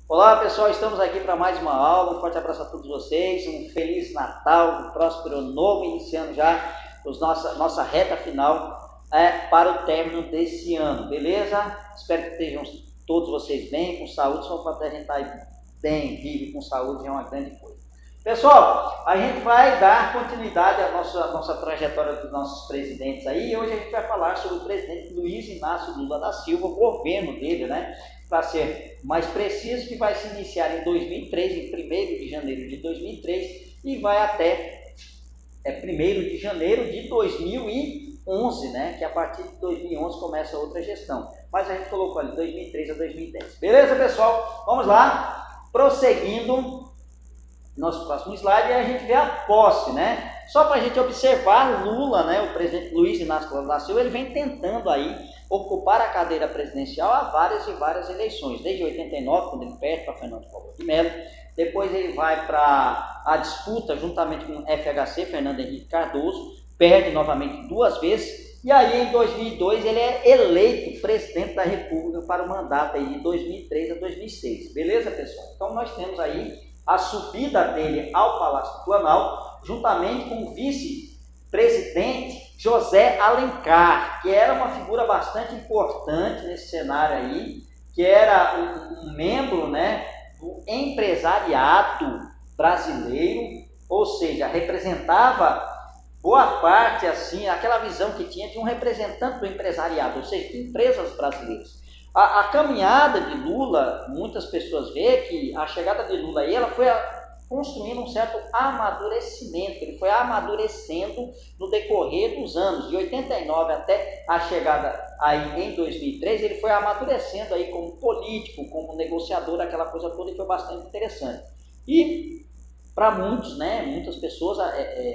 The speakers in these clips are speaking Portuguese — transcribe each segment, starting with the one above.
Olá pessoal, estamos aqui para mais uma aula. Um forte abraço a todos vocês, um Feliz Natal, um próspero Ano Novo, iniciando já nossa reta final para o término desse ano, beleza? Espero que estejam todos vocês bem, com saúde. Só para a gente estar bem, vivo com saúde é uma grande coisa. Pessoal, a gente vai dar continuidade à nossa trajetória dos nossos presidentes aí. Hoje a gente vai falar sobre o presidente Luiz Inácio Lula da Silva, o governo dele, né? Para ser mais preciso, que vai se iniciar em 2003, em 1º de janeiro de 2003, e vai até 1º de janeiro de 2011, né? Que a partir de 2011 começa outra gestão. Mas a gente colocou ali 2003 a 2010. Beleza, pessoal? Vamos lá, prosseguindo. Nosso próximo slide, a gente vê a posse, né? Só para a gente observar, Lula, né, o presidente Luiz Inácio Lula da Silva, ele vem tentando aí ocupar a cadeira presidencial há várias e várias eleições, desde 89, quando ele perde para Fernando Collor de Mello. Depois ele vai para a disputa juntamente com o FHC, Fernando Henrique Cardoso, perde novamente 2 vezes, e aí em 2002 ele é eleito presidente da República para o mandato aí de 2003 a 2006. Beleza, pessoal? Então nós temos aí a subida dele ao Palácio do Planalto, juntamente com o vice-presidente José Alencar, que era uma figura bastante importante nesse cenário aí, que era um membro, né, do empresariado brasileiro, ou seja, representava boa parte, assim, aquela visão que tinha de um representante do empresariado, ou seja, de empresas brasileiras. A caminhada de Lula, muitas pessoas veem que a chegada de Lula aí, ela foi construindo um certo amadurecimento, ele foi amadurecendo no decorrer dos anos, de 89 até a chegada aí em 2003, ele foi amadurecendo aí como político, como negociador, aquela coisa toda, e foi bastante interessante. E para muitos, né, muitas pessoas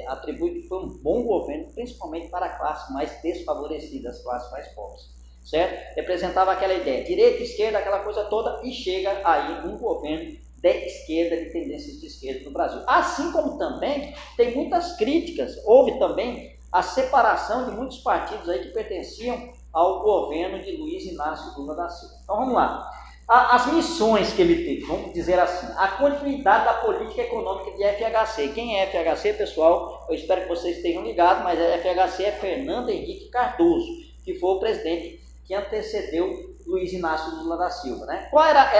atribuem que foi um bom governo, principalmente para a classe mais desfavorecida, as classes mais pobres. Certo? Representava aquela ideia, direita, esquerda, aquela coisa toda, e chega aí um governo de esquerda, de tendências de esquerda no Brasil. Assim como também tem muitas críticas, houve também a separação de muitos partidos aí que pertenciam ao governo de Luiz Inácio Lula da Silva. Então vamos lá. As missões que ele teve, vamos dizer assim, a continuidade da política econômica de FHC. Quem é FHC, pessoal? Eu espero que vocês estejam ligados, mas a FHC é Fernando Henrique Cardoso, que foi o presidente que antecedeu Luiz Inácio Lula da Silva, né? Qual era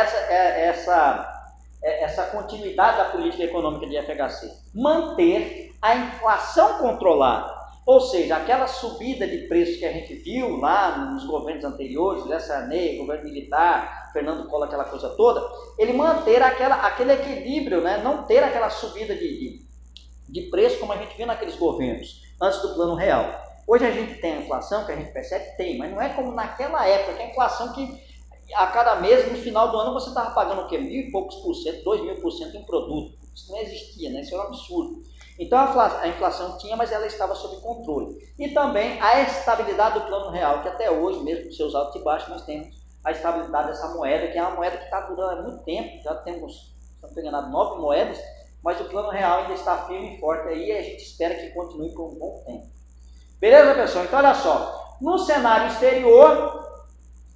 essa continuidade da política econômica de FHC? Manter a inflação controlada, ou seja, aquela subida de preços que a gente viu lá nos governos anteriores, Lessa Sarney, governo militar, Fernando Collor, aquela coisa toda, ele manter aquele equilíbrio, né? Não ter aquela subida de preço como a gente viu naqueles governos, antes do Plano Real. Hoje a gente tem a inflação, que a gente percebe, tem, mas não é como naquela época, que a inflação que a cada mês, no final do ano, você estava pagando o quê? 1.000 e poucos por cento, 2.000% em produto. Isso não existia, né? Isso era um absurdo. Então a inflação tinha, mas ela estava sob controle. E também a estabilidade do Plano Real, que até hoje, mesmo com seus altos e baixos, nós temos a estabilidade dessa moeda, que é uma moeda que está durando há muito tempo, já temos, se não estou enganado, 9 moedas, mas o Plano Real ainda está firme e forte aí, e a gente espera que continue por um bom tempo. Beleza, pessoal? Então, olha só. No cenário exterior,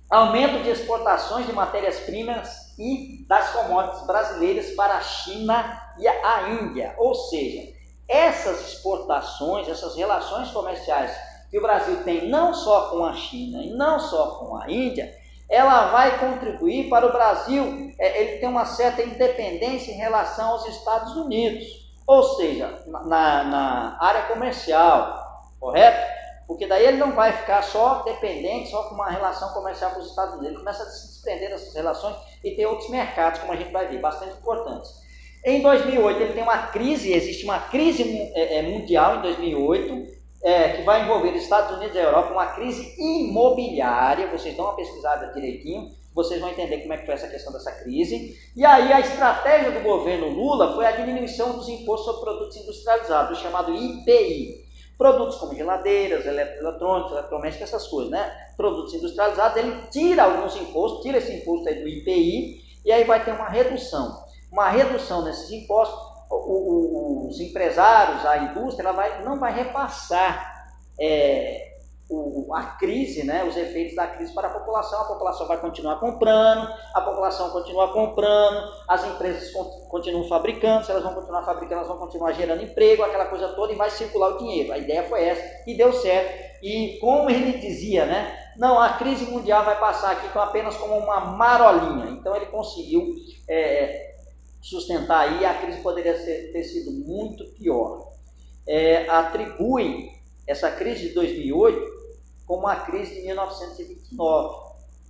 aumento de exportações de matérias-primas e das commodities brasileiras para a China e a Índia. Ou seja, essas exportações, essas relações comerciais que o Brasil tem não só com a China e não só com a Índia, ela vai contribuir para o Brasil, ele tem uma certa independência em relação aos Estados Unidos. Ou seja, na área comercial, correto? Porque daí ele não vai ficar só dependente, só com uma relação comercial com os Estados Unidos. Ele começa a se desprender dessas relações e ter outros mercados, como a gente vai ver, bastante importantes. Em 2008 ele tem uma crise, existe uma crise mundial em 2008, que vai envolver os Estados Unidos e a Europa, uma crise imobiliária. Vocês dão uma pesquisada direitinho, vocês vão entender como é que foi essa questão dessa crise. E aí a estratégia do governo Lula foi a diminuição dos impostos sobre produtos industrializados, o chamado IPI. Produtos como geladeiras, eletrônicos, eletrodomésticos, essas coisas, né? Produtos industrializados, ele tira alguns impostos, tira esse imposto aí do IPI, e aí vai ter uma redução. Uma redução nesses impostos, os empresários, a indústria, ela não vai repassar a crise, né, os efeitos da crise para a população vai continuar comprando, a população continua comprando, as empresas continuam fabricando, se elas vão continuar fabricando, elas vão continuar gerando emprego, aquela coisa toda, e vai circular o dinheiro. A ideia foi essa, e deu certo. E como ele dizia, né, não, a crise mundial vai passar aqui apenas como uma marolinha. Então ele conseguiu sustentar aí, a crise poderia ter sido muito pior. Atribui essa crise de 2008 como a crise de 1929,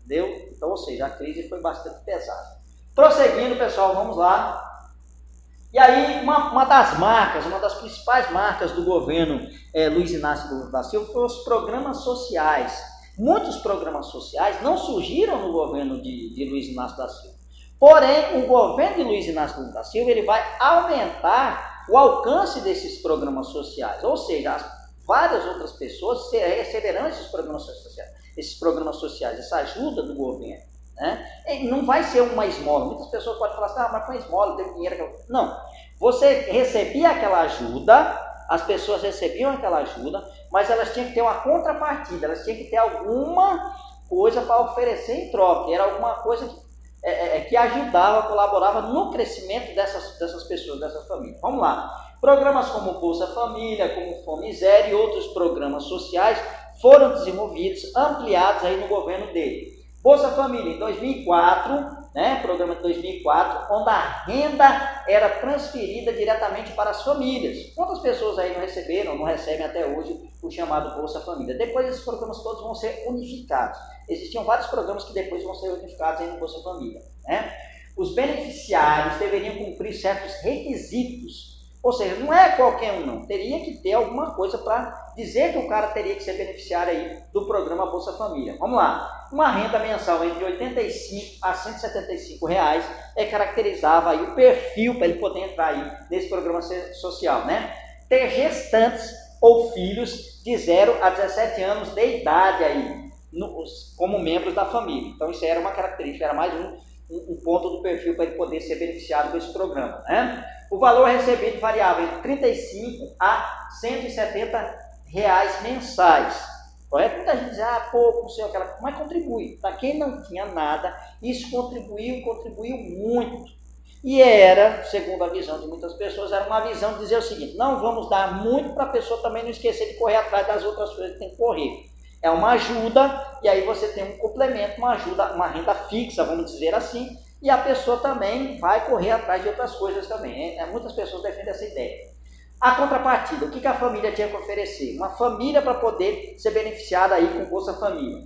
entendeu? Então, ou seja, a crise foi bastante pesada. Prosseguindo, pessoal, vamos lá. E aí, uma das principais marcas do governo Luiz Inácio Lula da Silva foram os programas sociais. Muitos programas sociais não surgiram no governo de Luiz Inácio da Silva. Porém, o governo de Luiz Inácio Lula da Silva ele vai aumentar o alcance desses programas sociais, ou seja, várias outras pessoas receberão esses programas sociais, essa ajuda do governo, né? E não vai ser uma esmola. Muitas pessoas podem falar assim, mas com esmola, tem dinheiro. Não, você recebia aquela ajuda, as pessoas recebiam aquela ajuda, mas elas tinham que ter uma contrapartida, elas tinham que ter alguma coisa para oferecer em troca, era alguma coisa que ajudava, colaborava no crescimento dessas pessoas, dessas famílias. Vamos lá. Programas como Bolsa Família, como Fome Zero e outros programas sociais foram desenvolvidos, ampliados aí no governo dele. Bolsa Família em 2004, né, programa de 2004, onde a renda era transferida diretamente para as famílias. Quantas pessoas aí não receberam, não recebem até hoje o chamado Bolsa Família? Depois esses programas todos vão ser unificados. Existiam vários programas que depois vão ser unificados aí no Bolsa Família, né? Os beneficiários deveriam cumprir certos requisitos. Ou seja, não é qualquer um não, teria que ter alguma coisa para dizer que o cara teria que ser beneficiário aí do programa Bolsa Família. Vamos lá, uma renda mensal entre 85 a 175 reais caracterizava aí o perfil para ele poder entrar aí nesse programa social, né? Ter gestantes ou filhos de 0 a 17 anos de idade aí, como membros da família. Então isso era uma característica, era mais um ponto do perfil para ele poder ser beneficiado com esse programa, né? O valor recebido variava entre 35 a 170 reais mensais. Muita gente diz, pouco, não sei aquela, mas contribui. Para quem não tinha nada, isso contribuiu muito. E era, segundo a visão de muitas pessoas, era uma visão de dizer o seguinte, não vamos dar muito para a pessoa também não esquecer de correr atrás das outras coisas que tem que correr. É uma ajuda, e aí você tem um complemento, uma ajuda, uma renda fixa, vamos dizer assim, e a pessoa também vai correr atrás de outras coisas também. Muitas pessoas defendem essa ideia. A contrapartida, o que a família tinha que oferecer? Uma família para poder ser beneficiada aí com Bolsa Família.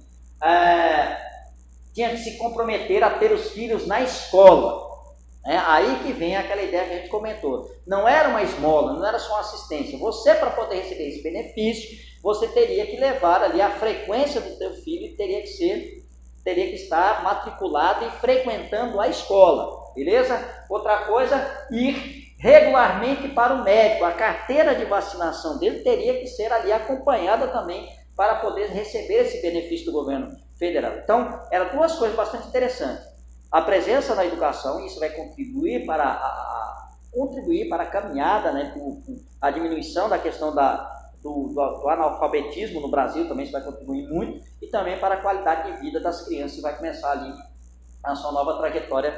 Tinha que se comprometer a ter os filhos na escola. Aí que vem aquela ideia que a gente comentou. Não era uma esmola, não era só uma assistência. Você, para poder receber esse benefício, você teria que levar ali a frequência do teu filho, teria que estar matriculado e frequentando a escola, beleza? Outra coisa, ir regularmente para o médico. A carteira de vacinação dele teria que ser ali acompanhada também para poder receber esse benefício do governo federal. Então, eram duas coisas bastante interessantes. A presença na educação, isso vai contribuir para a caminhada, né, a diminuição da questão do analfabetismo no Brasil, também isso vai contribuir muito, e também para a qualidade de vida das crianças, que vai começar ali a sua nova trajetória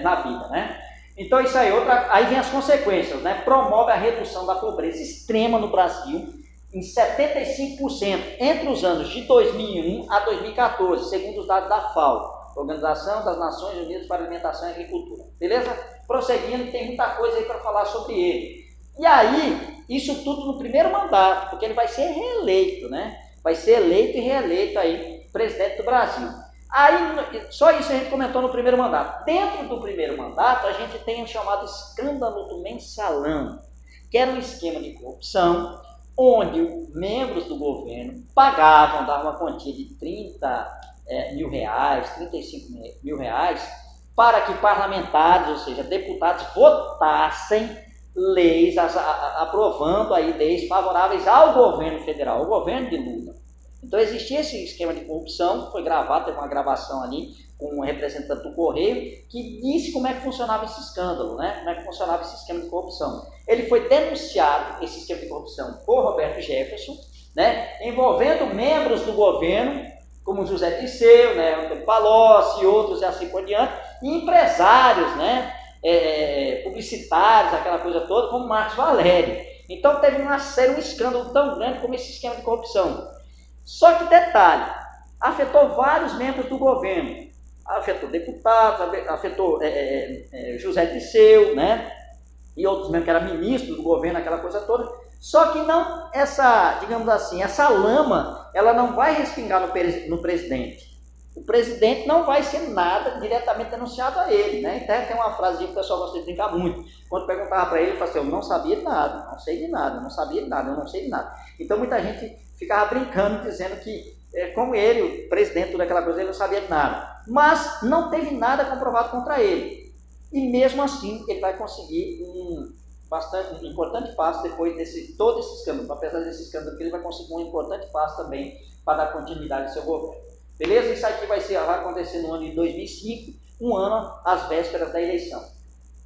na vida, né? Então isso aí, aí vem as consequências, né? Promove a redução da pobreza extrema no Brasil em 75% entre os anos de 2001 a 2014, segundo os dados da FAO, Organização das Nações Unidas para Alimentação e Agricultura, beleza? Prosseguindo, tem muita coisa aí para falar sobre ele. E aí, isso tudo no primeiro mandato, porque ele vai ser reeleito, né? Vai ser eleito e reeleito aí, presidente do Brasil. Aí, só isso a gente comentou no primeiro mandato. Dentro do primeiro mandato, a gente tem o chamado escândalo do mensalão, que era um esquema de corrupção, onde membros do governo pagavam, davam uma quantia de 30 mil reais, 35 mil reais, para que parlamentares, ou seja, deputados, votassem leis, aprovando aí leis favoráveis ao governo federal, ao governo de Lula. Então existia esse esquema de corrupção, foi gravado, teve uma gravação ali com um representante do Correio, que disse como é que funcionava esse escândalo, né? Como é que funcionava esse esquema de corrupção. Ele foi denunciado, esse esquema de corrupção, por Roberto Jefferson, né, envolvendo membros do governo, como José Dirceu, né, Antônio Palocci e outros e assim por diante, e empresários, né, publicitários, aquela coisa toda, como Marcos Valério. Então teve um escândalo tão grande como esse esquema de corrupção. Só que detalhe, afetou vários membros do governo, afetou deputados, afetou José Dirceu, né, e outros membros que eram ministros do governo, aquela coisa toda. Só que não, digamos assim, essa lama, ela não vai respingar no presidente. O presidente não vai ser nada diretamente denunciado a ele, né? Então tem uma frase que o pessoal gosta de brincar muito. Quando perguntava para ele, ele falava assim, eu não sabia de nada, não sei de nada, não sabia de nada, eu não sei de nada. Então muita gente ficava brincando, dizendo que, como ele, o presidente, toda aquela coisa, ele não sabia de nada. Mas não teve nada comprovado contra ele. E mesmo assim, ele vai conseguir um importante passo depois de todo esse escândalo. Apesar desse escândalo, ele vai conseguir um importante passo também para dar continuidade ao seu governo. Beleza? Isso aqui vai acontecer no ano de 2005, um ano às vésperas da eleição.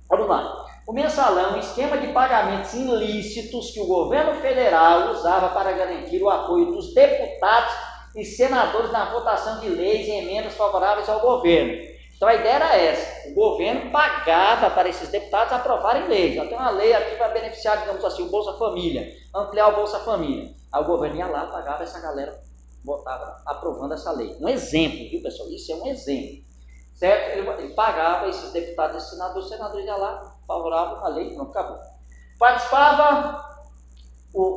Vamos lá. O mensalão, um esquema de pagamentos ilícitos que o governo federal usava para garantir o apoio dos deputados e senadores na votação de leis e emendas favoráveis ao governo. Então a ideia era essa, o governo pagava para esses deputados aprovarem leis. Então, tem uma lei aqui para beneficiar, digamos assim, o Bolsa Família, ampliar o Bolsa Família. Aí o governo ia lá, pagava essa galera, votava aprovando essa lei. Um exemplo, viu pessoal? Isso é um exemplo. Certo? Ele pagava esses deputados e senadores, os senadores iam lá, favoravam a lei, pronto, acabou. Participava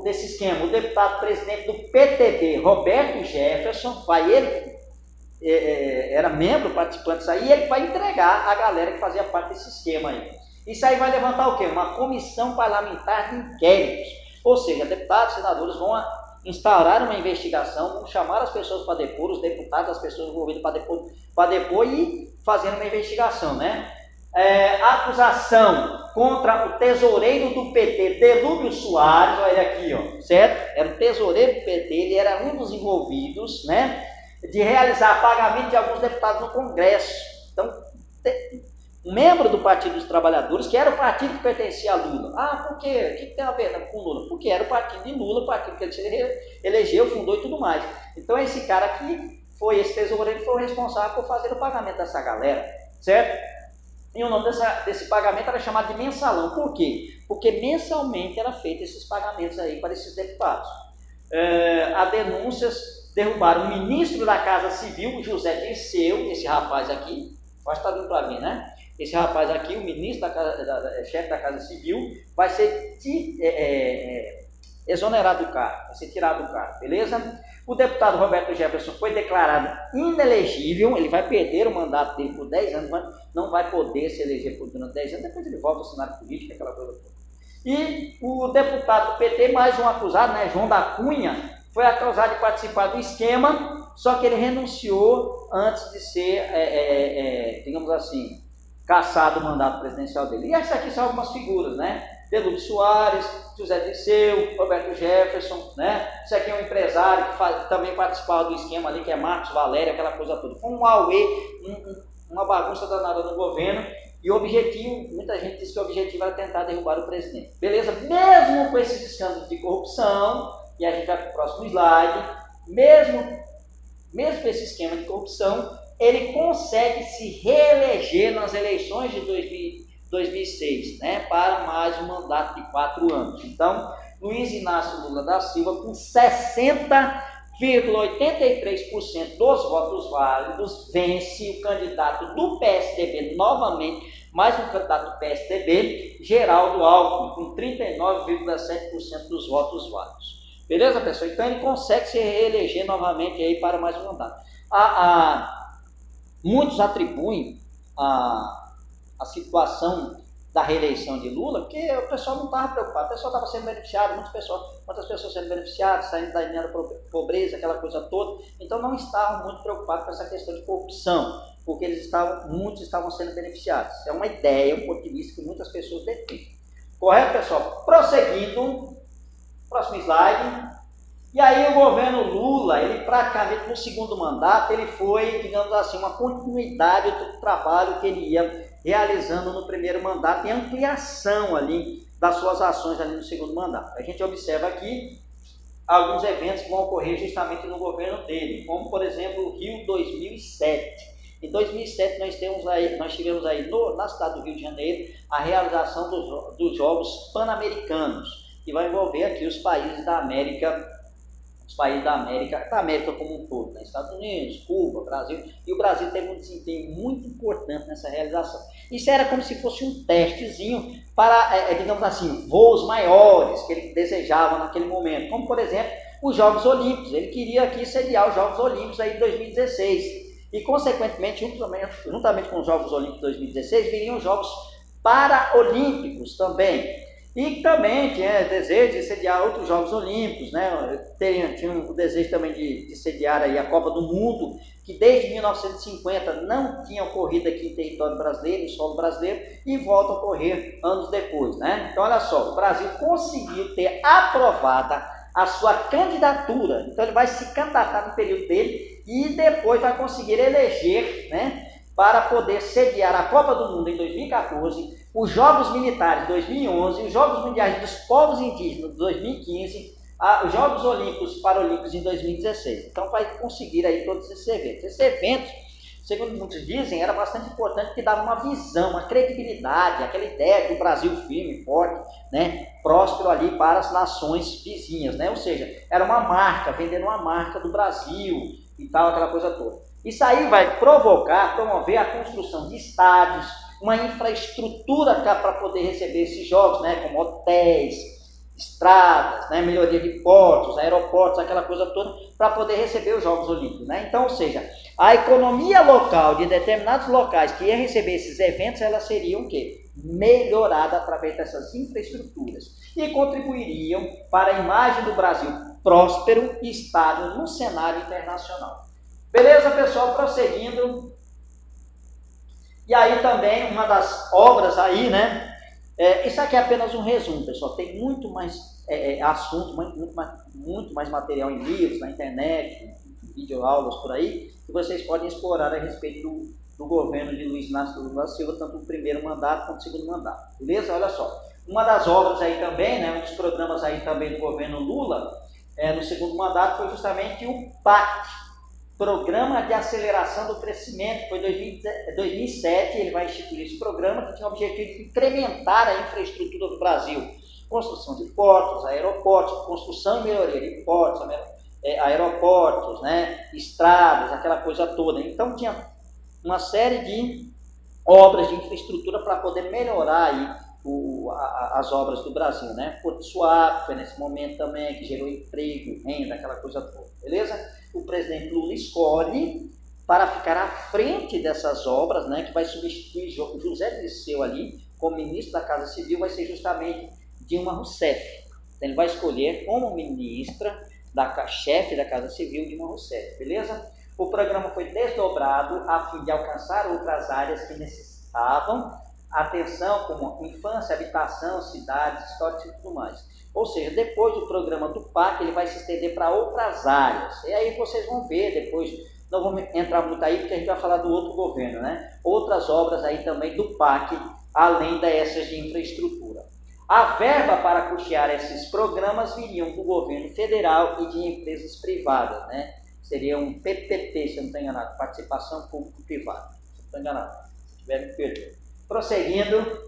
desse esquema o deputado presidente do PTB, Roberto Jefferson, era membro, participante disso aí, e ele vai entregar a galera que fazia parte desse esquema aí. Isso aí vai levantar o quê? Uma comissão parlamentar de inquéritos. Ou seja, deputados, senadores vão instaurar uma investigação, vão chamar as pessoas para depor, os deputados, as pessoas envolvidas para depor e fazendo uma investigação, né? Acusação contra o tesoureiro do PT, Delúbio Soares, olha aqui, ó, certo? Era o tesoureiro do PT, ele era um dos envolvidos, né? De realizar pagamento de alguns deputados no Congresso. Então, um membro do Partido dos Trabalhadores, que era o partido que pertencia a Lula. Ah, por quê? O que tem a ver com Lula? Porque era o partido de Lula, o partido que ele se elegeu, fundou e tudo mais. Então, esse cara aqui, esse tesoureiro, foi o responsável por fazer o pagamento dessa galera, certo? E o nome desse pagamento era chamado de mensalão. Por quê? Porque mensalmente era feito esses pagamentos aí para esses deputados. Há denúncias. Derrubaram o ministro da Casa Civil, José Dirceu, esse rapaz aqui, pode estar vindo para mim, né? Esse rapaz aqui, o ministro chefe da Casa Civil, vai ser exonerado do cargo, vai ser tirado do cargo, beleza? O deputado Roberto Jefferson foi declarado inelegível, ele vai perder o mandato dele por 10 anos, mas não vai poder se eleger por durante 10 anos, depois ele volta ao cenário político, aquela coisa toda. E o deputado do PT, mais um acusado, né, João da Cunha, foi acusado de participar do esquema, só que ele renunciou antes de ser, digamos assim, cassado o mandato presidencial dele. E essas aqui são algumas figuras, né? Delúbio Soares, José Dirceu, Roberto Jefferson, né? Isso aqui é um empresário que também participava do esquema ali, que é Marcos Valério, aquela coisa toda. Foi um auê, uma bagunça danada no governo, e o objetivo, muita gente diz que o objetivo era tentar derrubar o presidente. Beleza? Mesmo com esses escândalos de corrupção, e a gente vai para o próximo slide, mesmo com esse esquema de corrupção, ele consegue se reeleger nas eleições de 2006, né, para mais um mandato de 4 anos. Então, Luiz Inácio Lula da Silva, com 60,83% dos votos válidos, vence o candidato do PSDB novamente, mais um candidato do PSDB, Geraldo Alckmin, com 39,7% dos votos válidos. Beleza, pessoal? Então ele consegue se reeleger novamente aí para mais um mandato. Muitos atribuem a situação da reeleição de Lula, porque o pessoal não estava preocupado, o pessoal estava sendo beneficiado, muitas pessoas sendo beneficiadas, saindo da linha da pobreza, aquela coisa toda, então não estavam muito preocupados com essa questão de corrupção, porque muitos estavam sendo beneficiados. É uma ideia, um ponto de vista que muitas pessoas defendem. Correto, pessoal? Prosseguindo, próximo slide. E aí o governo Lula, ele praticamente no segundo mandato, ele foi, digamos assim, uma continuidade do trabalho que ele ia realizando no primeiro mandato e ampliação ali das suas ações ali no segundo mandato. A gente observa aqui alguns eventos que vão ocorrer justamente no governo dele, como por exemplo o Rio 2007. Em 2007 nós tivemos aí na cidade do Rio de Janeiro a realização dos Jogos Pan-Americanos, que vai envolver aqui os países da América como um todo, né? Estados Unidos, Cuba, Brasil, e o Brasil teve um desempenho muito importante nessa realização. Isso era como se fosse um testezinho para, digamos assim, voos maiores que ele desejava naquele momento, como por exemplo os Jogos Olímpicos. Ele queria aqui sediar os Jogos Olímpicos aí em 2016 e, consequentemente, juntamente com os Jogos Olímpicos de 2016, viriam os Jogos Paraolímpicos também. E também tinha desejo de sediar outros Jogos Olímpicos, né? Tinha o desejo também de sediar aí a Copa do Mundo, que desde 1950 não tinha ocorrido aqui em território brasileiro, em solo brasileiro, e volta a ocorrer anos depois, né? Então, olha só, o Brasil conseguiu ter aprovada a sua candidatura, então ele vai se candidatar no período dele e depois vai conseguir eleger, né, para poder sediar a Copa do Mundo em 2014, os Jogos Militares de 2011, os Jogos Mundiais dos Povos Indígenas de 2015, os Jogos Olímpicos e Paralímpicos em 2016. Então vai conseguir aí todos esses eventos. Esses eventos, segundo muitos dizem, era bastante importante porque dava uma visão, uma credibilidade, aquela ideia do Brasil firme, forte, né, próspero ali para as nações vizinhas, né? Ou seja, era uma marca, vendendo uma marca do Brasil e tal, aquela coisa toda. Isso aí vai promover a construção de estádios, uma infraestrutura para poder receber esses jogos, né, como hotéis, estradas, né, melhoria de portos, aeroportos, aquela coisa toda, para poder receber os Jogos Olímpicos, né? Então, ou seja, a economia local de determinados locais que ia receber esses eventos, ela seria o quê? Melhorada através dessas infraestruturas e contribuiriam para a imagem do Brasil próspero e estável no cenário internacional. Beleza, pessoal? Prosseguindo. E aí também uma das obras aí, né? Isso aqui é apenas um resumo, pessoal. Tem muito mais assunto, muito mais material em livros, na internet, videoaulas por aí, que vocês podem explorar a respeito do governo de Luiz Inácio Lula da Silva, tanto o primeiro mandato quanto o segundo mandato. Beleza? Olha só. Uma das obras aí também, né? Um dos programas aí também do governo Lula, no segundo mandato, foi justamente o PAC, Programa de Aceleração do Crescimento. Foi em 2007, ele vai instituir esse programa que tinha o objetivo de incrementar a infraestrutura do Brasil. Construção de portos, aeroportos, construção e melhoria de portos, aeroportos, né, estradas, aquela coisa toda. Então tinha uma série de obras de infraestrutura para poder melhorar aí as obras do Brasil, né? Porto Suape foi nesse momento também, que gerou emprego, renda, aquela coisa toda, beleza? O presidente Lula escolhe para ficar à frente dessas obras, né, que vai substituir José Dirceu ali como ministro da Casa Civil, vai ser justamente Dilma Rousseff. Então, ele vai escolher como ministra, chefe da Casa Civil, Dilma Rousseff, beleza? O programa foi desdobrado a fim de alcançar outras áreas que necessitavam atenção, como infância, habitação, cidades, históricas e tudo mais. Ou seja, depois do programa do PAC, ele vai se estender para outras áreas. E aí vocês vão ver depois, não vamos entrar muito aí, porque a gente vai falar do outro governo, né? Outras obras aí também do PAC, além dessas de infraestrutura. A verba para custear esses programas viriam do governo federal e de empresas privadas, né? Seria um PPP, se eu não estou enganado, Participação Público-Privada. Se eu não estou enganado, se tiver me perdoe. Prosseguindo.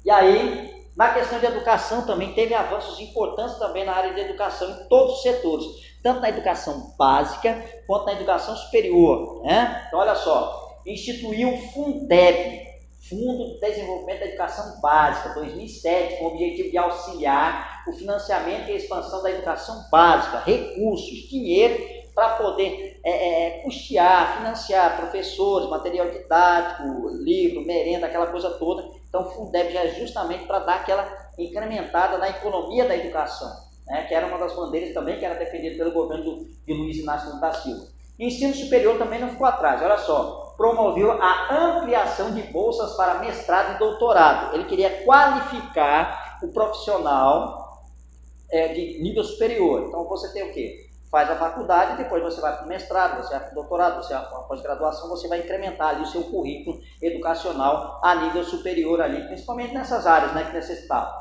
E aí, na questão de educação também teve avanços importantes também na área de educação em todos os setores, tanto na educação básica quanto na educação superior, né? Então, olha só, instituiu o Fundeb, Fundo de Desenvolvimento da Educação Básica, 2007, com o objetivo de auxiliar o financiamento e a expansão da educação básica, recursos, dinheiro para poder custear, financiar professores, material didático, livro, merenda, aquela coisa toda. Então, o Fundeb já é justamente para dar aquela incrementada na economia da educação, né, que era uma das bandeiras também que era defendida pelo governo de Luiz Inácio Lula da Silva. Ensino superior também não ficou atrás, olha só, promoveu a ampliação de bolsas para mestrado e doutorado. Ele queria qualificar o profissional de nível superior. Então, você tem o quê? Faz a faculdade, depois você vai para o mestrado, você vai para o doutorado, você vai para a pós-graduação, você vai incrementar ali o seu currículo educacional a nível superior ali, principalmente nessas áreas, né, que necessitavam.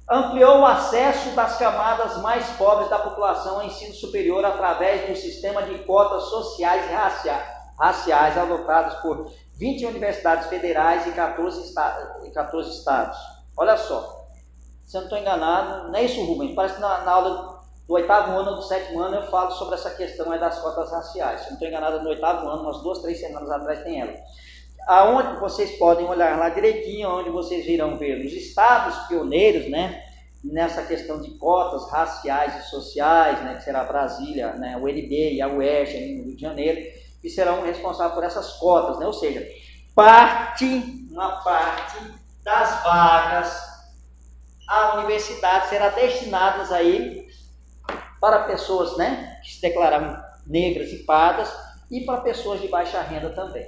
Ampliou o acesso das camadas mais pobres da população ao ensino superior através do sistema de cotas sociais e raciais adotados por 20 universidades federais e 14 estados. Olha só, se eu não estou enganado, não é isso, Rubens? Parece que na aula do 8º ano ou do 7º ano eu falo sobre essa questão aí das cotas raciais. Se eu não estou enganado, no 8º ano, umas 2, 3 semanas atrás tem ela. Aonde vocês podem olhar lá direitinho, onde vocês irão ver os estados pioneiros, né, nessa questão de cotas raciais e sociais, né, que será Brasília, né, o UNB e a UERJ no Rio de Janeiro, que serão responsáveis por essas cotas, né, ou seja, uma parte das vagas à universidade será destinadas aí para pessoas, né, que se declararam negras e pardas e para pessoas de baixa renda também.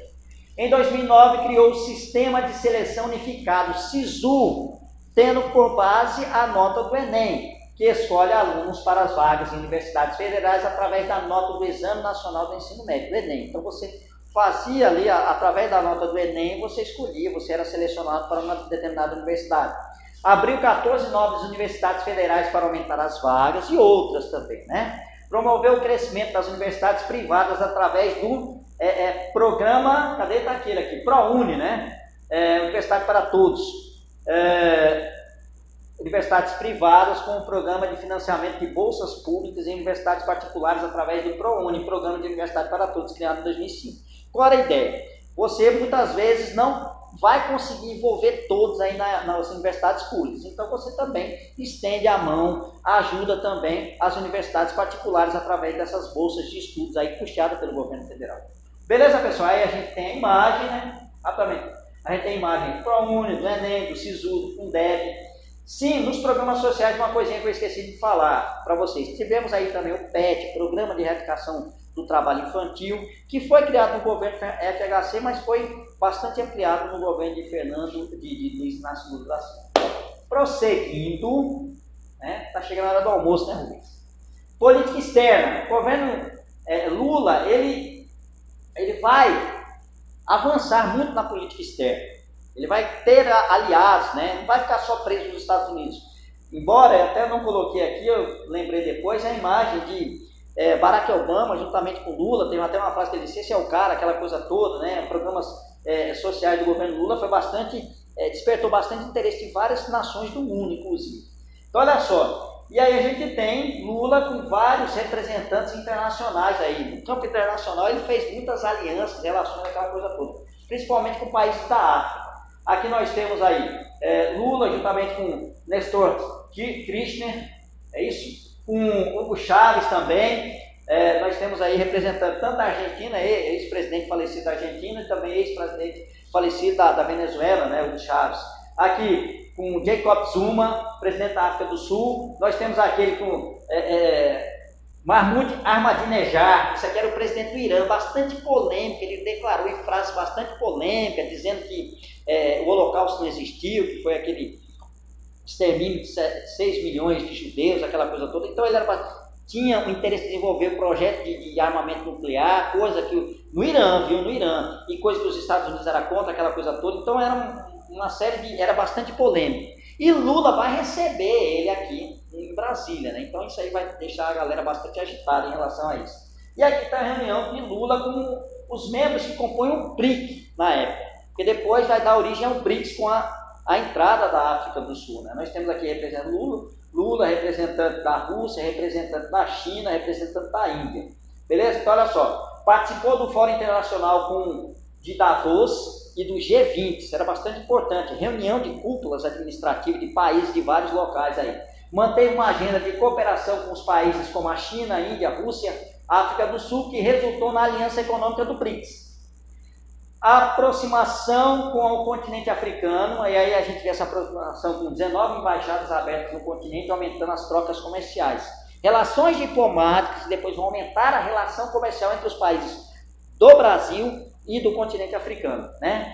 Em 2009, criou o Sistema de Seleção Unificado, SISU, tendo por base a nota do Enem, que escolhe alunos para as vagas em universidades federais através da nota do Exame Nacional do Ensino Médio, do Enem. Então, você fazia ali, através da nota do Enem, você escolhia, você era selecionado para uma determinada universidade. Abriu 14 novas universidades federais para aumentar as vagas e outras também, né? Promoveu o crescimento das universidades privadas através do programa, cadê está aquele aqui? ProUni, né? Universidade para Todos. Universidades privadas com um programa de financiamento de bolsas públicas em universidades particulares através do ProUni, Programa de Universidade para Todos, criado em 2005. Qual era a ideia? Você muitas vezes não vai conseguir envolver todos aí nas universidades públicas. Então você também estende a mão, ajuda também as universidades particulares através dessas bolsas de estudos aí puxadas pelo governo federal. Beleza, pessoal? Aí a gente tem a imagem, né? A gente tem a imagem do ProUni, do Enem, do SISU, do Fundeb. Sim, nos programas sociais, uma coisinha que eu esqueci de falar para vocês. Tivemos aí também o PET, Programa de Erradicação do Trabalho Infantil, que foi criado no governo FHC, mas foi bastante ampliado no governo de Luiz Inácio Lula da Silva. Prosseguindo, né? Tá chegando a hora do almoço, né, Rubens? Política externa. O governo Lula, ele vai avançar muito na política externa. Ele vai ter aliados, né? Não vai ficar só preso nos Estados Unidos. Embora, eu até não coloquei aqui, eu lembrei depois, a imagem de Barack Obama, juntamente com Lula, tem até uma frase que ele disse, esse é o cara, aquela coisa toda, né? Programas sociais do governo Lula foi despertou bastante interesse de várias nações do mundo, inclusive. Então, olha só, e aí a gente tem Lula com vários representantes internacionais aí. No campo internacional ele fez muitas alianças, relações, aquela coisa toda, principalmente com países da África. Aqui nós temos aí Lula juntamente com Nestor Kirchner, é isso? Com Hugo Chávez também. Nós temos aí representando tanto a Argentina, ex-presidente falecido da Argentina, e também ex-presidente falecido da Venezuela, né, Hugo Chávez. Aqui com Jacob Zuma, presidente da África do Sul. Nós temos aquele com Mahmoud Ahmadinejad, isso aqui era o presidente do Irã, bastante polêmico, ele declarou em frases bastante polêmicas, dizendo que o Holocausto não existiu, que foi aquele extermínio de 6 milhões de judeus, aquela coisa toda. Então ele tinha o interesse de desenvolver o projeto de armamento nuclear, coisa que no Irã, e coisa que os Estados Unidos era contra, aquela coisa toda. Então era bastante polêmico. E Lula vai receber ele aqui em Brasília, né? Então isso aí vai deixar a galera bastante agitada em relação a isso. E aqui está a reunião de Lula com os membros que compõem o BRIC na época, porque depois vai dar origem ao BRICS com a entrada da África do Sul, né? Nós temos aqui representando Lula, representante da Rússia, representante da China, representante da Índia. Beleza? Então olha só, participou do Fórum Internacional de Davos e do G20, isso era bastante importante, reunião de cúpulas administrativas de países de vários locais aí. Manteve uma agenda de cooperação com os países como a China, a Índia, a Rússia, a África do Sul, que resultou na Aliança Econômica do BRICS. A aproximação com o continente africano, e aí a gente vê essa aproximação com 19 embaixadas abertas no continente, aumentando as trocas comerciais. Relações diplomáticas, depois vão aumentar a relação comercial entre os países do Brasil e do continente africano, né?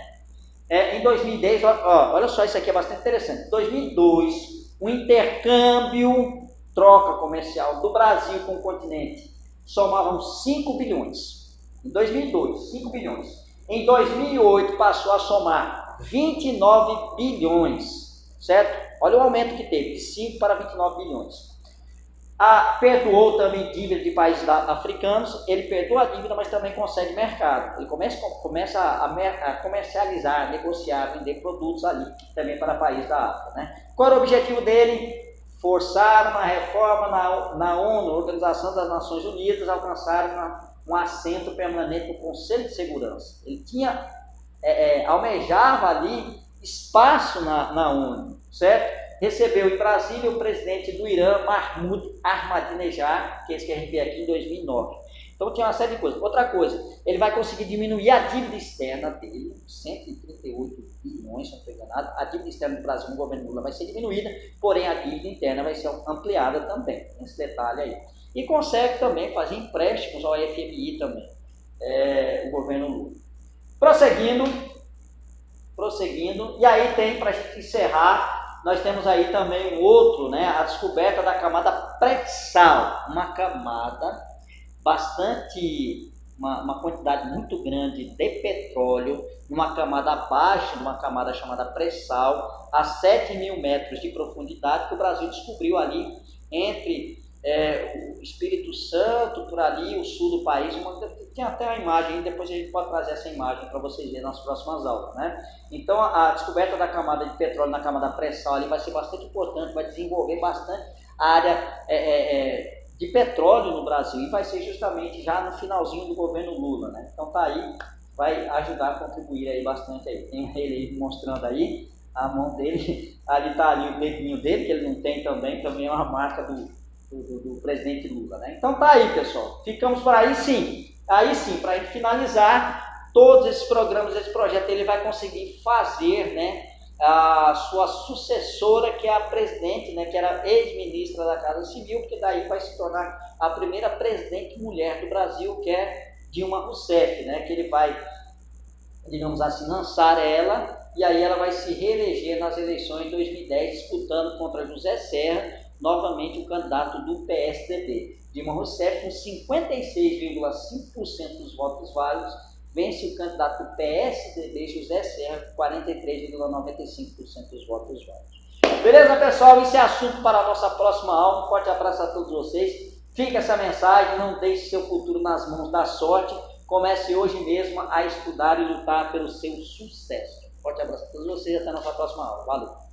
Em 2010, olha só, isso aqui é bastante interessante. Em 2002, o intercâmbio, troca comercial do Brasil com o continente somavam 5 bilhões. Em 2002, 5 bilhões. Em 2008, passou a somar 29 bilhões. certo? Olha o aumento que teve, de 5 para 29 bilhões. Perdoou também dívida de países africanos, ele perdoa a dívida, mas também consegue mercado. Ele começa a comercializar, negociar, vender produtos ali, também para países da África. Né? Qual era o objetivo dele? Forçar uma reforma na ONU, Organização das Nações Unidas, alcançar um assento permanente no Conselho de Segurança. Ele almejava ali espaço na ONU, certo? Recebeu em Brasília o presidente do Irã, Mahmoud Ahmadinejad, que é esse que a gente vê aqui em 2009. Então tinha uma série de coisas. Outra coisa, ele vai conseguir diminuir a dívida externa dele, 138 bilhões, se não estou enganado. A dívida externa do Brasil no governo Lula vai ser diminuída, porém a dívida interna vai ser ampliada também. Tem esse detalhe aí. E consegue também fazer empréstimos ao FMI também, o governo Lula. Prosseguindo, e aí tem, para a gente encerrar, nós temos aí também um outro, né, a descoberta da camada pré-sal, uma camada bastante, uma quantidade muito grande de petróleo, numa camada abaixo, numa camada chamada pré-sal, a 7.000 metros de profundidade, que o Brasil descobriu ali entre o Espírito Santo, por ali, o sul do país. Tem até a imagem, depois a gente pode trazer essa imagem para vocês verem nas próximas aulas, né? Então a descoberta da camada de petróleo na camada pré-sal ali vai ser bastante importante, vai desenvolver bastante a área de petróleo no Brasil, e vai ser justamente já no finalzinho do governo Lula, né? Então tá aí, vai ajudar a contribuir aí bastante aí. Tem ele aí mostrando aí a mão dele, ali tá ali o dedinho dele, que ele não tem também é uma marca do presidente Lula, né? Então tá aí, pessoal, ficamos por aí. Sim, para a gente finalizar todos esses programas, esse projeto, ele vai conseguir fazer, né, a sua sucessora, que é a presidente, né, que era ex-ministra da Casa Civil, porque daí vai se tornar a primeira presidente mulher do Brasil, que é Dilma Rousseff, né, que ele vai, digamos assim, lançar ela, e aí ela vai se reeleger nas eleições de 2010, disputando contra José Serra, novamente o candidato do PSDB. Dilma Rousseff, com 56,5% dos votos válidos, vence o candidato do PSDB, José Serra, com 43,95% dos votos válidos. Beleza, pessoal? Esse é assunto para a nossa próxima aula. Um forte abraço a todos vocês. Fica essa mensagem, não deixe seu futuro nas mãos da sorte. Comece hoje mesmo a estudar e lutar pelo seu sucesso. Forte abraço a todos vocês, até a nossa próxima aula. Valeu!